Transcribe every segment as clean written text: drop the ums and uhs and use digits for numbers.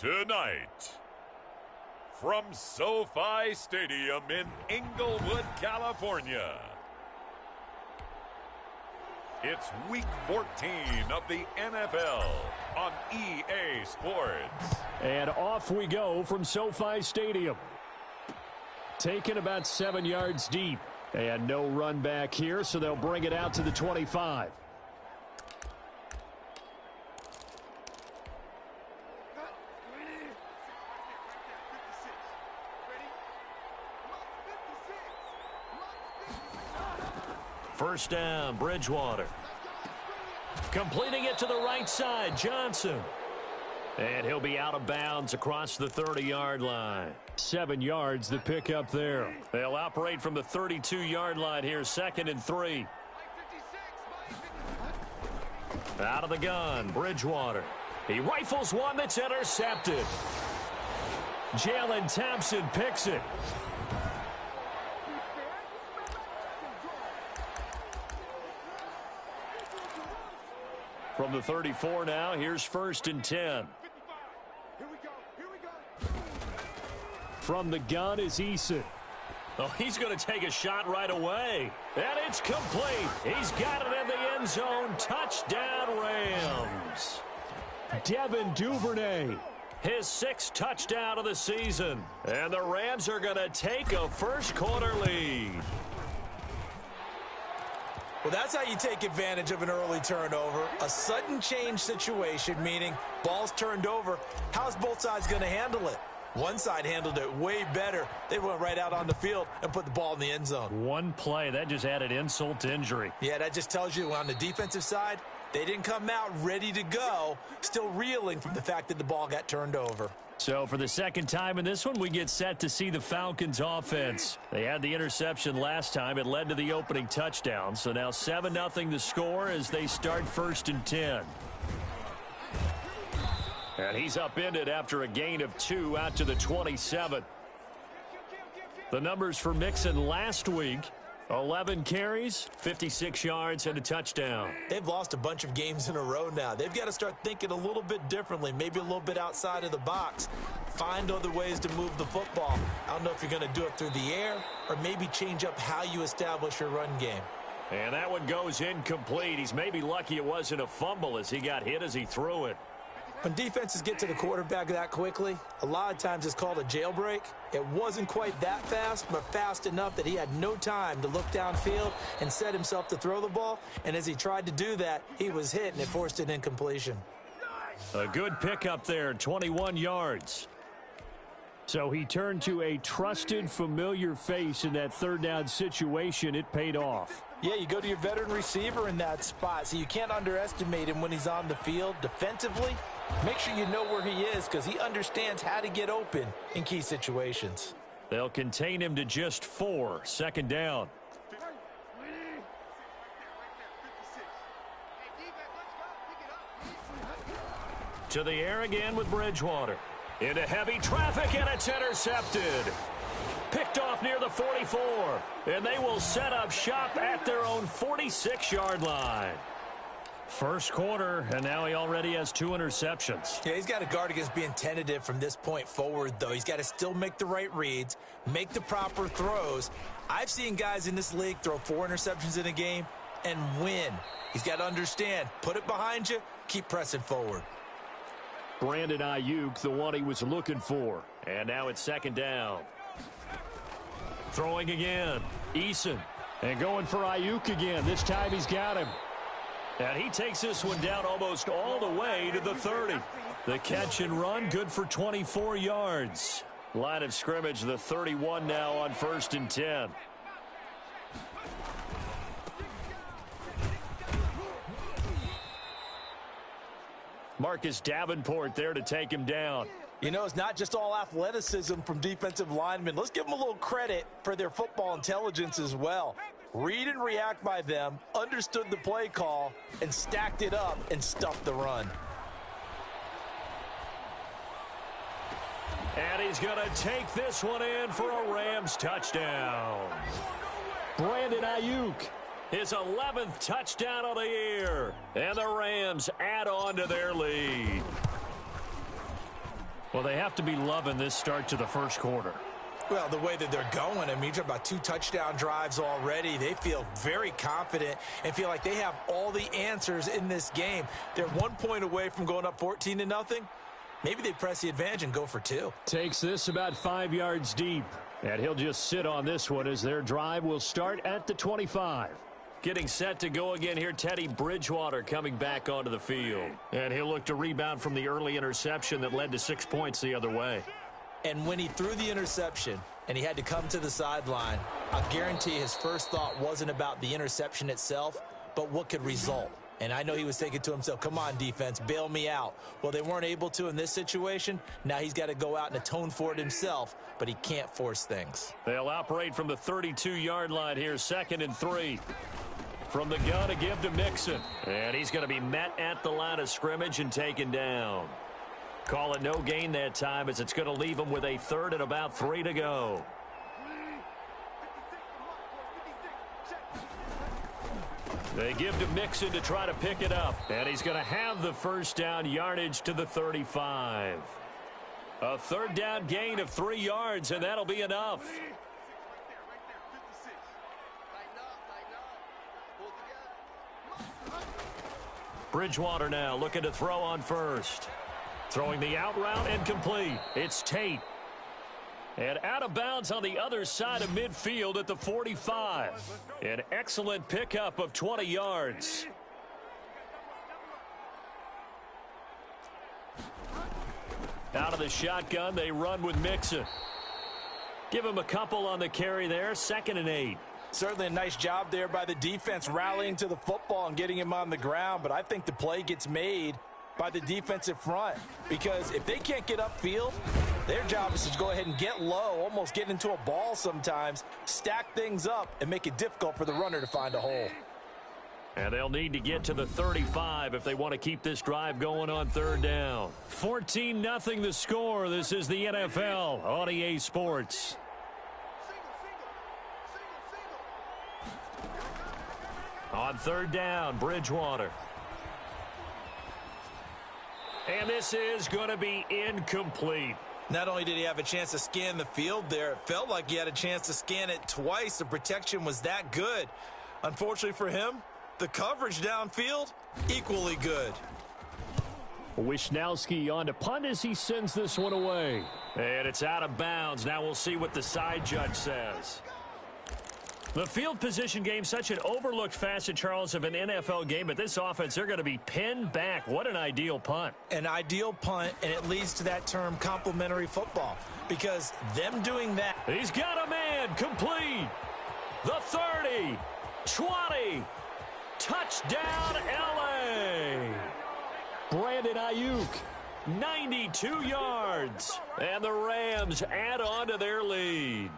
Tonight, from SoFi Stadium in Inglewood, California, it's Week 14 of the NFL on EA Sports. And off we go from SoFi Stadium. Taken about 7 yards deep. And no run back here, so they'll bring it out to the 25. First down, Bridgewater. Completing it to the right side, Johnson. And he'll be out of bounds across the 30-yard line. 7 yards the pickup there. They'll operate from the 32-yard line here, 2nd and 3. Out of the gun, Bridgewater. He rifles one that's intercepted. Jalen Thompson picks it. From the 34 now, here's 1st and 10. From the gun is Eason. Oh, he's going to take a shot right away. And it's complete. He's got it in the end zone. Touchdown, Rams. Devin Duvernay. His 6th touchdown of the season. And the Rams are going to take a first-quarter lead. Well, that's how you take advantage of an early turnover. A sudden change situation, meaning ball's turned over. How's both sides going to handle it? One side handled it way better. They went right out on the field and put the ball in the end zone. One play, that just added insult to injury. Yeah, that just tells you on the defensive side, they didn't come out ready to go, still reeling from the fact that the ball got turned over. So for the second time in this one, we get set to see the Falcons offense. They had the interception last time. It led to the opening touchdown. So now 7-0 the score as they start 1st and 10. And he's upended after a gain of 2 out to the 27. The numbers for Mixon last week: 11 carries, 56 yards, and a touchdown. They've lost a bunch of games in a row now. They've got to start thinking a little bit differently, maybe a little bit outside of the box. Find other ways to move the football. I don't know if you're going to do it through the air or maybe change up how you establish your run game. And that one goes incomplete. He's maybe lucky it wasn't a fumble as he got hit as he threw it. When defenses get to the quarterback that quickly, a lot of times it's called a jailbreak. It wasn't quite that fast, but fast enough that he had no time to look downfield and set himself to throw the ball. And as he tried to do that, he was hit, and it forced an incompletion. A good pickup there, 21 yards. So he turned to a trusted, familiar face in that third down situation. It paid off. Yeah, you go to your veteran receiver in that spot, so you can't underestimate him when he's on the field defensively. Make sure you know where he is because he understands how to get open in key situations. They'll contain him to just 4, 2nd down. To the air again with Bridgewater. Into heavy traffic, and it's intercepted. Picked off near the 44. And they will set up shop at their own 46-yard line. First quarter, and now he already has 2 interceptions. Yeah, he's got to guard against being tentative from this point forward, though. He's got to still make the right reads, make the proper throws. I've seen guys in this league throw 4 interceptions in a game and win. He's got to understand, put it behind you, keep pressing forward. Brandon Ayuk, the one he was looking for. And now it's 2nd down. Throwing again. Eason. And going for Ayuk again. This time he's got him. And he takes this one down almost all the way to the 30. The catch and run, good for 24 yards. Line of scrimmage, the 31 now on 1st and 10. Marcus Davenport there to take him down. You know, it's not just all athleticism from defensive linemen. Let's give them a little credit for their football intelligence as well. Read and react by them, understood the play call, and stacked it up and stuffed the run. And he's going to take this one in for a Rams touchdown. Brandon Ayuk, his 11th touchdown of the year. And the Rams add on to their lead. Well, they have to be loving this start to the first quarter. Well, the way that they're going, I mean, you're talking about 2 touchdown drives already. They feel very confident and feel like they have all the answers in this game. They're 1 point away from going up 14-0. Maybe they press the advantage and go for 2. Takes this about 5 yards deep. And he'll just sit on this one as their drive will start at the 25. Getting set to go again here, Teddy Bridgewater coming back onto the field. And he'll look to rebound from the early interception that led to 6 points the other way. And when he threw the interception and he had to come to the sideline, I guarantee his first thought wasn't about the interception itself, but what could result. And I know he was thinking to himself, come on, defense, bail me out. Well, they weren't able to in this situation. Now he's got to go out and atone for it himself, but he can't force things. They'll operate from the 32-yard line here, 2nd and 3. From the gun to give to Mixon. And he's going to be met at the line of scrimmage and taken down. Call it no gain that time as it's going to leave him with a 3rd and about 3 to go. They give to Mixon to try to pick it up. And he's going to have the first down yardage to the 35. A 3rd down gain of 3 yards, and that'll be enough. Bridgewater now looking to throw on first. Throwing the out route and complete. It's Tate. And out of bounds on the other side of midfield at the 45. An excellent pickup of 20 yards. Out of the shotgun, they run with Mixon. Give him a couple on the carry there, 2nd and 8. Certainly a nice job there by the defense rallying to the football and getting him on the ground, but I think the play gets made by the defensive front, because if they can't get upfield, their job is to go ahead and get low, almost get into a ball sometimes, stack things up, and make it difficult for the runner to find a hole. And they'll need to get to the 35 if they want to keep this drive going on 3rd down. 14-0 the score. This is the NFL on EA Sports. On 3rd down, Bridgewater. And this is going to be incomplete. Not only did he have a chance to scan the field there, it felt like he had a chance to scan it twice. The protection was that good. Unfortunately for him, the coverage downfield, equally good. Wisnowski on to punt as he sends this one away. And it's out of bounds. Now we'll see what the side judge says. The field position game, such an overlooked facet, Charles, of an NFL game. But this offense, they're going to be pinned back. What an ideal punt. An ideal punt, and it leads to that term complementary football. Because them doing that. He's got a man complete. The 30, 20, touchdown LA. Brandon Ayuk, 92 yards. And the Rams add on to their lead.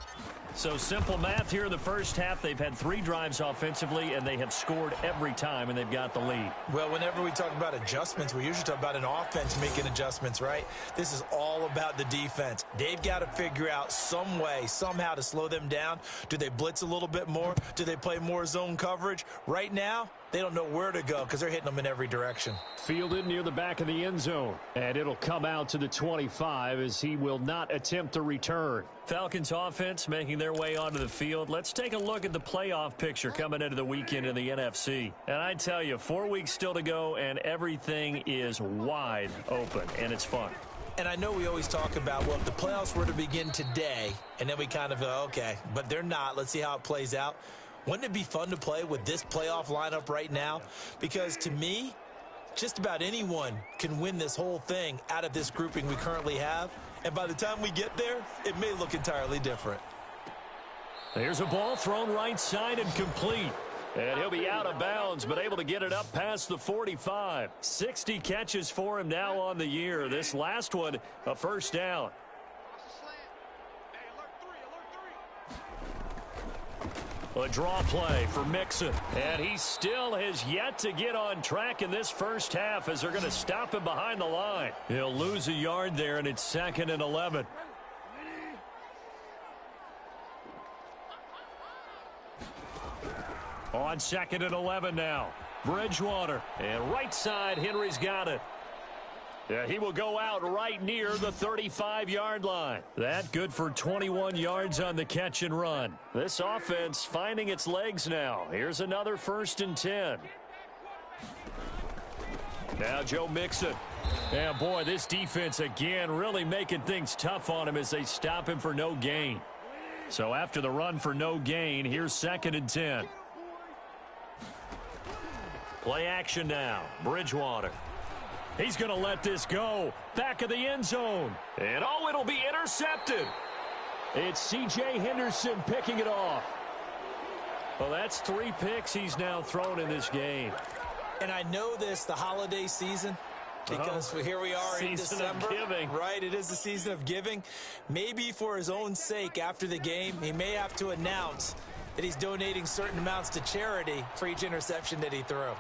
So simple math here in the first half. They've had 3 drives offensively, and they have scored every time, and they've got the lead. Well, whenever we talk about adjustments, we usually talk about an offense making adjustments, right? This is all about the defense. They've got to figure out some way, somehow to slow them down. Do they blitz a little bit more? Do they play more zone coverage? Right now, they don't know where to go because they're hitting them in every direction. Fielded near the back of the end zone. And it'll come out to the 25 as he will not attempt to return. Falcons offense making their way onto the field. Let's take a look at the playoff picture coming into the weekend in the NFC. And I tell you, 4 weeks still to go, and everything is wide open, and it's fun. And I know we always talk about, well, if the playoffs were to begin today, and then we kind of go, okay, but they're not. Let's see how it plays out. Wouldn't it be fun to play with this playoff lineup right now? Because to me, just about anyone can win this whole thing out of this grouping we currently have. And by the time we get there, it may look entirely different. There's a ball thrown right side and complete. And he'll be out of bounds, but able to get it up past the 45. 60 catches for him now on the year. This last one, a first down. A draw play for Mixon. And he still has yet to get on track in this first half as they're going to stop him behind the line. He'll lose a yard there, and it's 2nd and 11. On 2nd and 11 now. Bridgewater. And right side, Henry's got it. Yeah, he will go out right near the 35-yard line. That good for 21 yards on the catch and run. This offense finding its legs now. Here's another 1st and 10. Now Joe Mixon. Yeah, boy, this defense again really making things tough on him as they stop him for no gain. So after the run for no gain, here's 2nd and 10. Play action now. Bridgewater. He's going to let this go. Back of the end zone. And oh, it'll be intercepted. It's C.J. Henderson picking it off. Well, that's 3 picks he's now thrown in this game. And I know this, the holiday season, because here we are in December. Season of giving. Right, it is the season of giving. Maybe for his own sake after the game, he may have to announce that he's donating certain amounts to charity for each interception that he threw.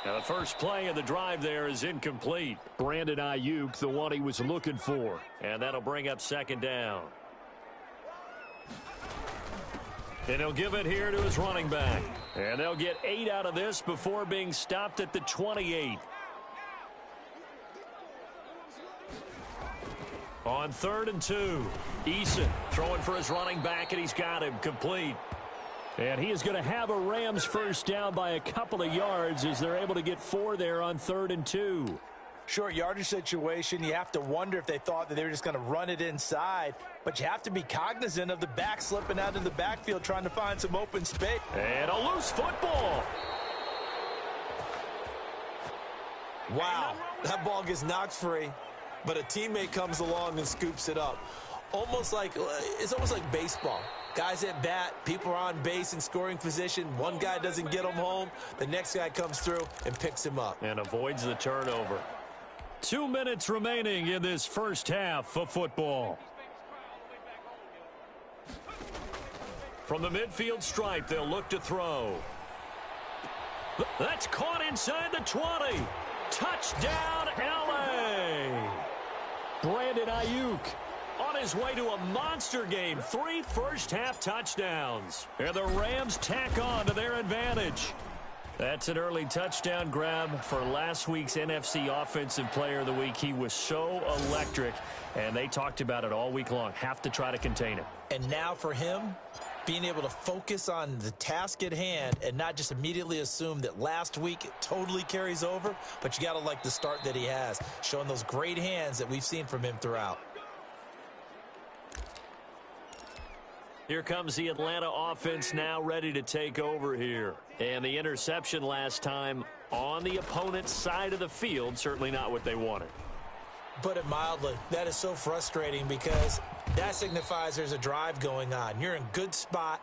Now, the first play of the drive there is incomplete. Brandon Ayuk, the one he was looking for. And that'll bring up 2nd down. And he'll give it here to his running back. And they'll get 8 out of this before being stopped at the 28. On 3rd and 2, Eason throwing for his running back, and he's got him complete. And he is going to have a Rams first down by a couple of yards as they're able to get 4 there on 3rd and 2. Short yardage situation, you have to wonder if they thought that they were just going to run it inside. But you have to be cognizant of the back slipping out of the backfield trying to find some open space. And a loose football. Wow, that ball gets knocked free, but a teammate comes along and scoops it up. It's almost like baseball. Guys at bat, people are on base in scoring position. One guy doesn't get him home. The next guy comes through and picks him up. And avoids the turnover. 2 minutes remaining in this first half of football. From the midfield stripe, they'll look to throw. That's caught inside the 20. Touchdown, L.A. Brandon Ayuk on his way to a monster game. 3 first-half touchdowns. And the Rams tack on to their advantage. That's an early touchdown grab for last week's NFC Offensive Player of the Week. He was so electric, and they talked about it all week long. Have to try to contain him. And now for him, being able to focus on the task at hand and not just immediately assume that last week it totally carries over, but you got to like the start that he has, showing those great hands that we've seen from him throughout. Here comes the Atlanta offense now ready to take over here. And the interception last time on the opponent's side of the field, certainly not what they wanted. Put it mildly, that is so frustrating because that signifies there's a drive going on. You're in good spot,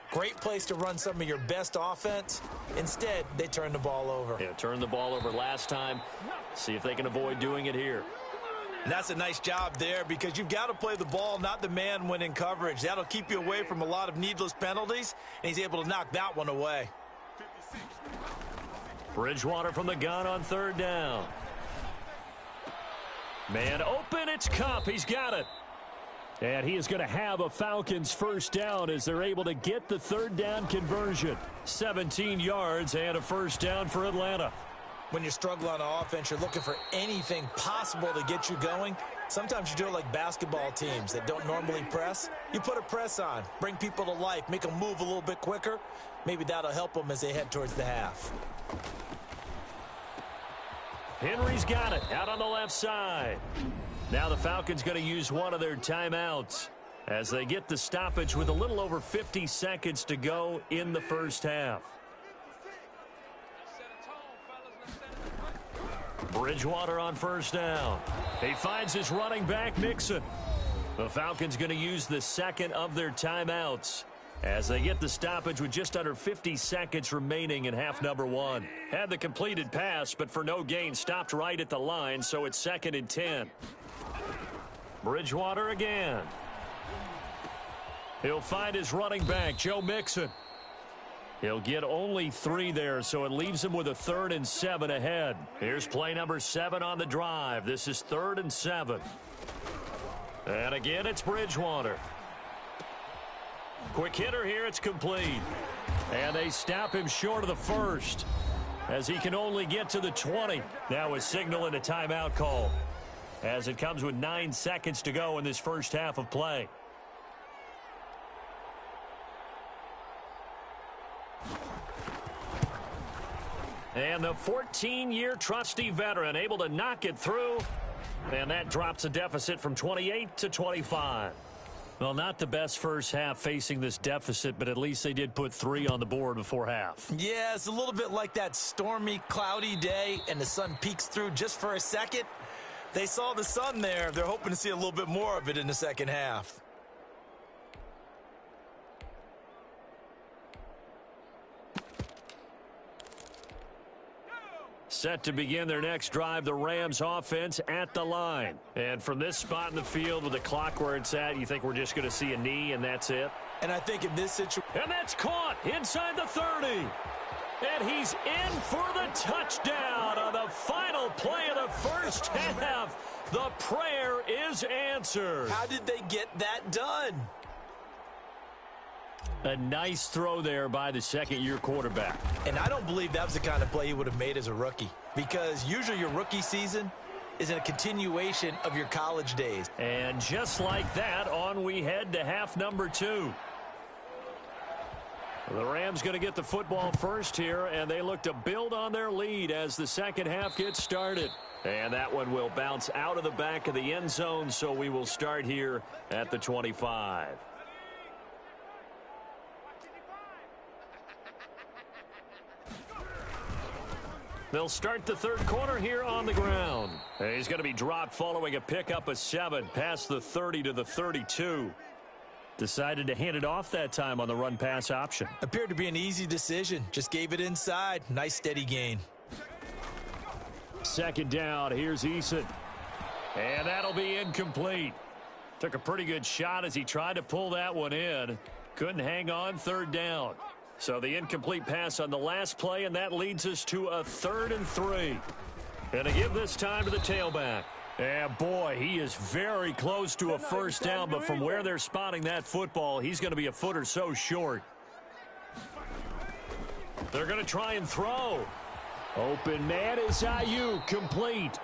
great place to run some of your best offense. Instead, they turn the ball over. Yeah, turned the ball over last time. See if they can avoid doing it here. And that's a nice job there because you've got to play the ball, not the man when in coverage. That'll keep you away from a lot of needless penalties, and he's able to knock that one away. Bridgewater from the gun on 3rd down. Man open, it's Kupp. He's got it. And he is going to have a Falcons first down as they're able to get the 3rd down conversion. 17 yards and a first down for Atlanta. When you struggle on offense, you're looking for anything possible to get you going. Sometimes you do it like basketball teams that don't normally press. You put a press on, bring people to life, make them move a little bit quicker. Maybe that'll help them as they head towards the half. Henry's got it out on the left side. Now the Falcons going to use one of their timeouts as they get the stoppage with a little over 50 seconds to go in the first half. Bridgewater on first down. He finds his running back, Mixon. The Falcons going to use the second of their timeouts as they get the stoppage with just under 50 seconds remaining in half number 1. Had the completed pass, but for no gain, stopped right at the line, so it's 2nd and 10. Bridgewater again. He'll find his running back, Joe Mixon. He'll get only 3 there, so it leaves him with a 3rd and 7 ahead. Here's play number 7 on the drive. This is 3rd and 7. And again, it's Bridgewater. Quick hitter here, it's complete. And they stop him short of the first. as he can only get to the 20. Now a signal and a timeout call as it comes with 9 seconds to go in this first half of play. And the 14-year trusty veteran able to knock it through. And that drops a deficit from 28 to 25. Well, not the best first half facing this deficit, but at least they did put 3 on the board before half. Yeah, it's a little bit like that stormy, cloudy day, and the sun peeks through just for a second. They saw the sun there. They're hoping to see a little bit more of it in the second half. Set to begin their next drive, the Rams offense at the line. And from this spot in the field with the clock where it's at, you think we're just going to see a knee and that's it? And I think in this situation... And that's caught inside the 30. And he's in for the touchdown on the final play of the first half. The prayer is answered. How did they get that done? A nice throw there by the second-year quarterback. And I don't believe that was the kind of play he would have made as a rookie, because usually your rookie season is a continuation of your college days. And just like that, on we head to half number 2. The Rams going to get the football first here, and they look to build on their lead as the second half gets started. And that one will bounce out of the back of the end zone, so we will start here at the 25. They'll start the third quarter here on the ground. And he's going to be dropped following a pickup of 7 past the 30 to the 32. Decided to hand it off that time on the run-pass option. Appeared to be an easy decision. Just gave it inside. Nice steady gain. Second down. Here's Eason. And that'll be incomplete. Took a pretty good shot as he tried to pull that one in. Couldn't hang on. Third down. So the incomplete pass on the last play, and that leads us to a 3rd and 3. And to give this time to the tailback. And boy, he is very close to a first down, but from where they're spotting that football, he's going to be a foot or so short. They're going to try and throw. Open man is Ayuk, complete.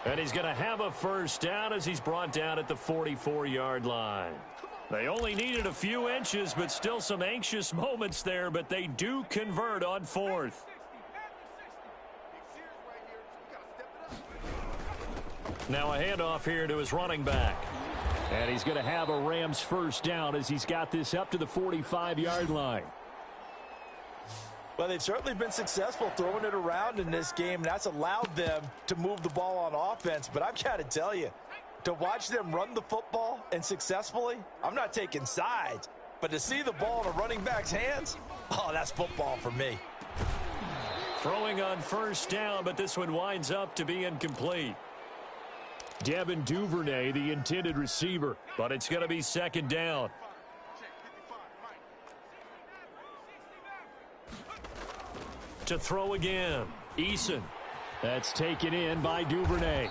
And he's going to have a first down as he's brought down at the 44-yard line. They only needed a few inches, but still some anxious moments there, but they do convert on 4th. Now a handoff here to his running back. And he's going to have a Rams first down as he's got this up to the 45-yard line. Well, they've certainly been successful throwing it around in this game, and that's allowed them to move the ball on offense. But I've got to tell you, to watch them run the football and successfully, I'm not taking sides, but to see the ball in a running back's hands, oh, that's football for me. Throwing on first down, but this one winds up to be incomplete. Devin Duvernay, the intended receiver, but it's going to be second down. To throw again, Eason. That's taken in by Duvernay.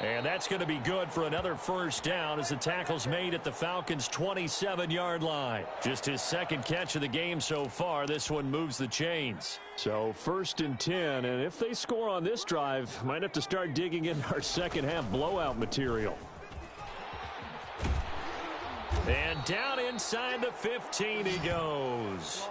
And that's going to be good for another first down as the tackle's made at the Falcons' 27-yard line. Just his second catch of the game so far. This one moves the chains. So 1st and 10, and if they score on this drive, might have to start digging in our second half blowout material. And down inside the 15 he goes.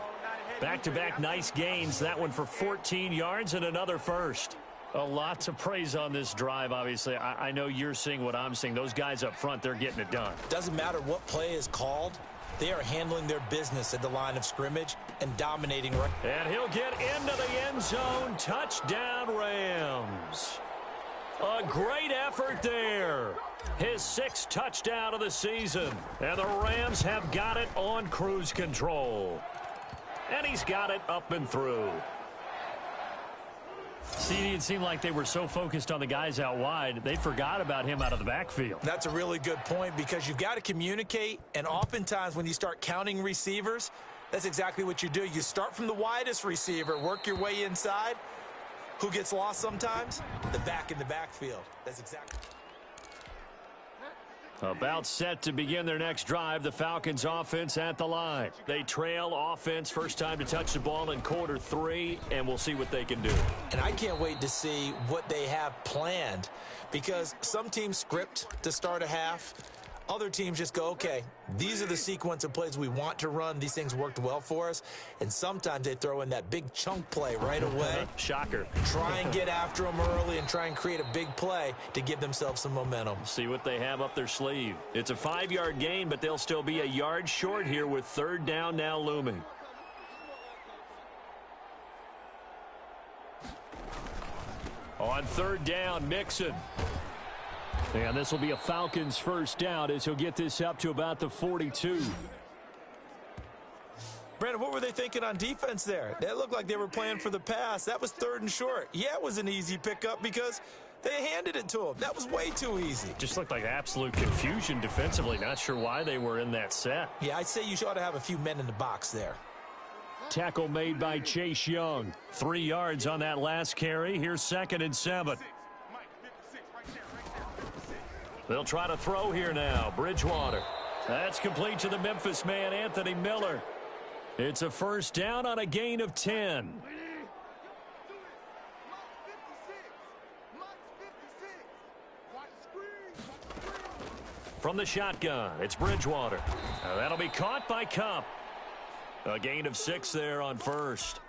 Back-to-back nice gains. That one for 14 yards and another first. A lot to praise on this drive, obviously. I know you're seeing what I'm seeing. Those guys up front, they're getting it done. Doesn't matter what play is called. They are handling their business at the line of scrimmage and dominating. And he'll get into the end zone. Touchdown, Rams. A great effort there. His 6th touchdown of the season. And the Rams have got it on cruise control. And he's got it up and through. See, it seemed like they were so focused on the guys out wide, they forgot about him out of the backfield. That's a really good point, because you've got to communicate, and oftentimes when you start counting receivers, that's exactly what you do. You start from the widest receiver, work your way inside. Who gets lost sometimes? The back in the backfield. That's exactly. About set to begin their next drive, the Falcons offense at the line. They trail offense first time to touch the ball in quarter 3, and we'll see what they can do. And I can't wait to see what they have planned, because some teams script to start a half. Other teams just go, okay, these are the sequence of plays we want to run. These things worked well for us. And sometimes they throw in that big chunk play right away. Shocker. Try and get after them early and try and create a big play to give themselves some momentum. See what they have up their sleeve. It's a 5-yard gain, but they'll still be a yard short here with third down now looming. On third down, Mixon. And this will be a Falcons first down as he'll get this up to about the 42. Brandon, what were they thinking on defense there? That looked like they were playing for the pass. That was third and short. Yeah, it was an easy pickup because they handed it to him. That was way too easy. Just looked like absolute confusion defensively. Not sure why they were in that set. Yeah, I'd say you ought to have a few men in the box there. Tackle made by Chase Young. 3 yards on that last carry. Here's 2nd and 7. They'll try to throw here now. Bridgewater. That's complete to the Memphis man, Anthony Miller. It's a first down on a gain of 10. From the shotgun, it's Bridgewater. That'll be caught by Cup. A gain of 6 there on first.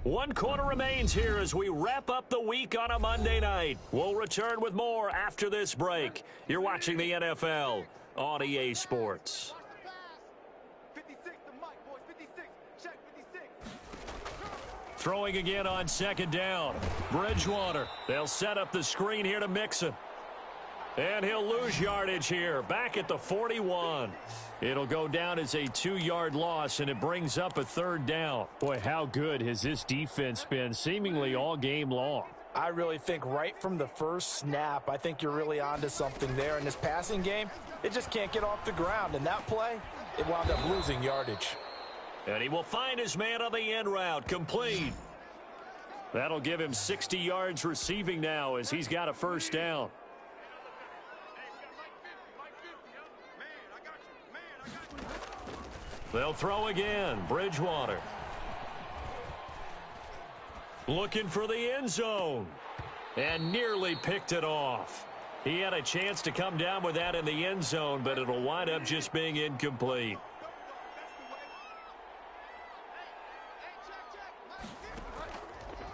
One quarter remains here as we wrap up the week on a Monday night. We'll return with more after this break. You're watching the NFL on EA Sports. Throwing again on second down. Bridgewater. They'll set up the screen here to Mixon. And he'll lose yardage here. Back at the 41. It'll go down as a 2-yard loss, and it brings up a third down. Boy, how good has this defense been seemingly all game long? I really think right from the first snap, I think you're really onto something there. In this passing game, it just can't get off the ground. And that play, it wound up losing yardage. And he will find his man on the end route, complete. That'll give him 60 yards receiving now as he's got a first down. They'll throw again. Bridgewater. Looking for the end zone. And nearly picked it off. He had a chance to come down with that in the end zone, but it'll wind up just being incomplete.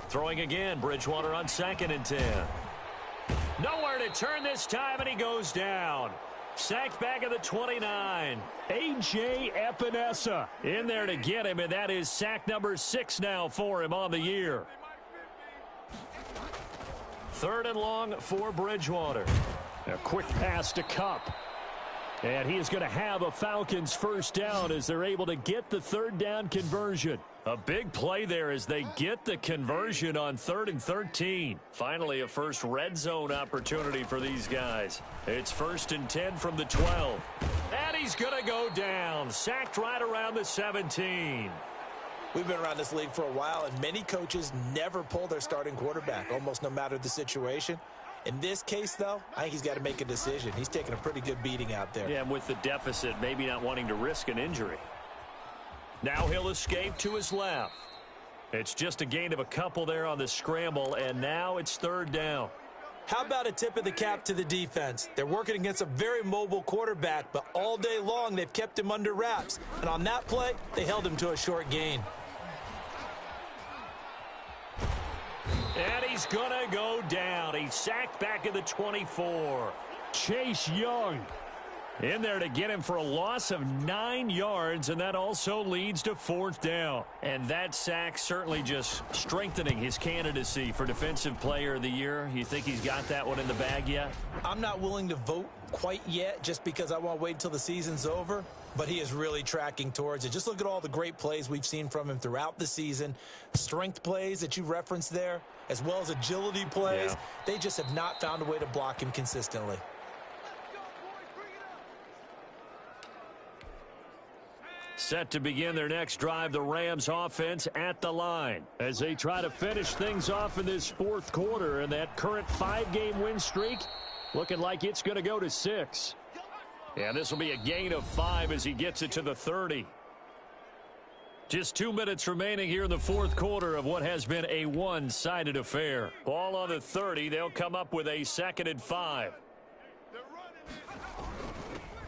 Throwing again. Bridgewater on 2nd and 10. Nowhere to turn this time, and he goes down. Sacked back at the 29. A.J. Epinesa in there to get him, and that is sack number 6 now for him on the year. 3rd and long for Bridgewater. A quick pass to Cup. And he is going to have a Falcons first down as they're able to get the third down conversion. A big play there as they get the conversion on 3rd and 13. Finally, a first red zone opportunity for these guys. It's 1st and 10 from the 12. And he's going to go down. Sacked right around the 17. We've been around this league for a while, and many coaches never pull their starting quarterback, almost no matter the situation. In this case, though, I think he's got to make a decision. He's taking a pretty good beating out there. Yeah, and with the deficit, maybe not wanting to risk an injury. Now he'll escape to his left. It's just a gain of a couple there on the scramble, and now it's 3rd down. How about a tip of the cap to the defense? They're working against a very mobile quarterback, but all day long they've kept him under wraps. And on that play, they held him to a short gain. And he's going to go down. He's sacked back at the 24. Chase Young in there to get him for a loss of 9 yards, and that also leads to 4th down. And that sack certainly just strengthening his candidacy for Defensive Player of the Year. You think he's got that one in the bag yet? I'm not willing to vote quite yet just because I want to wait until the season's over, but he is really tracking towards it. Just look at all the great plays we've seen from him throughout the season. Strength plays that you referenced there, as well as agility plays. Yeah. They just have not found a way to block him consistently. Set to begin their next drive, the Rams offense at the line as they try to finish things off in this fourth quarter, and that current 5-game win streak looking like it's going to go to 6. And this will be a gain of 5 as he gets it to the 30. Just 2 minutes remaining here in the fourth quarter of what has been a one-sided affair. Ball on the 30. They'll come up with a 2nd and 5.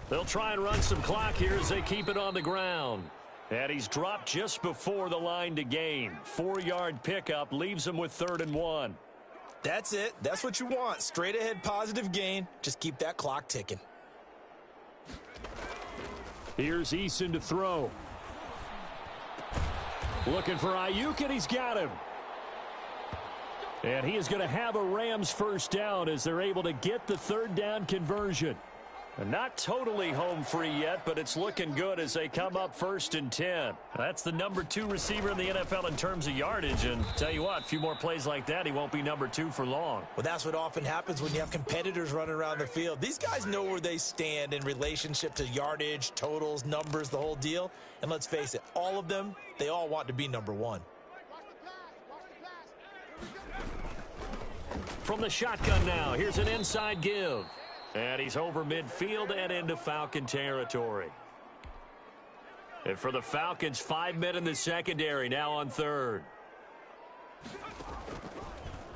They'll try and run some clock here as they keep it on the ground. And he's dropped just before the line to gain. 4-yard pickup leaves him with 3rd and 1. That's it. That's what you want. Straight ahead positive gain. Just keep that clock ticking. Here's Eason to throw. Looking for Ayuk, and he's got him. And he is going to have a Rams first down as they're able to get the 3rd down conversion. And not totally home free yet, but it's looking good as they come up 1st and 10. That's the number 2 receiver in the NFL in terms of yardage. And tell you what, a few more plays like that, he won't be number 2 for long. Well, that's what often happens when you have competitors running around the field. These guys know where they stand in relationship to yardage, totals, numbers, the whole deal. And let's face it, all of them, they all want to be number 1. From the shotgun now, here's an inside give. And he's over midfield and into Falcon territory. And for the Falcons, 5 men in the secondary, now on 3rd.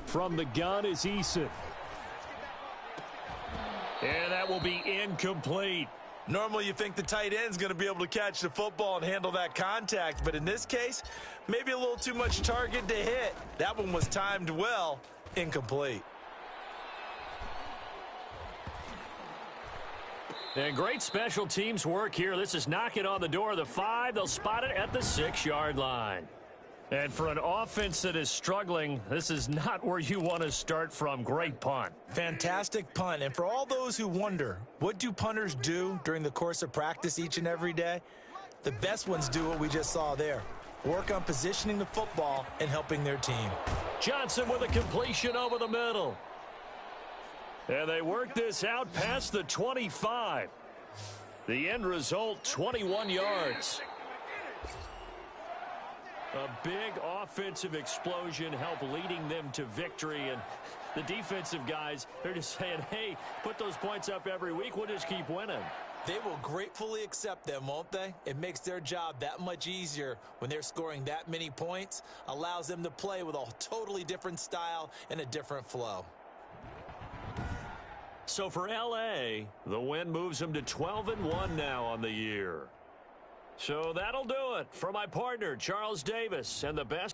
From the gun is Eason. And that will be incomplete. Normally you think the tight end's going to be able to catch the football and handle that contact, but in this case, maybe a little too much target to hit. That one was timed well, incomplete. And great special teams work here. This is knocking on the door of the 5. They'll spot it at the 6-yard line. And for an offense that is struggling, this is not where you want to start from. Great punt. Fantastic punt. And for all those who wonder, what do punters do during the course of practice each and every day? The best ones do what we just saw there. Work on positioning the football and helping their team. Johnson with a completion over the middle. And they work this out past the 25. The end result, 21 yards. A big offensive explosion helped leading them to victory. And the defensive guys, they're just saying, hey, put those points up every week. We'll just keep winning. They will gratefully accept them, won't they? It makes their job that much easier when they're scoring that many points. Allows them to play with a totally different style and a different flow. So for L.A., the win moves them to 12-1 now on the year. So that'll do it for my partner, Charles Davis, and the best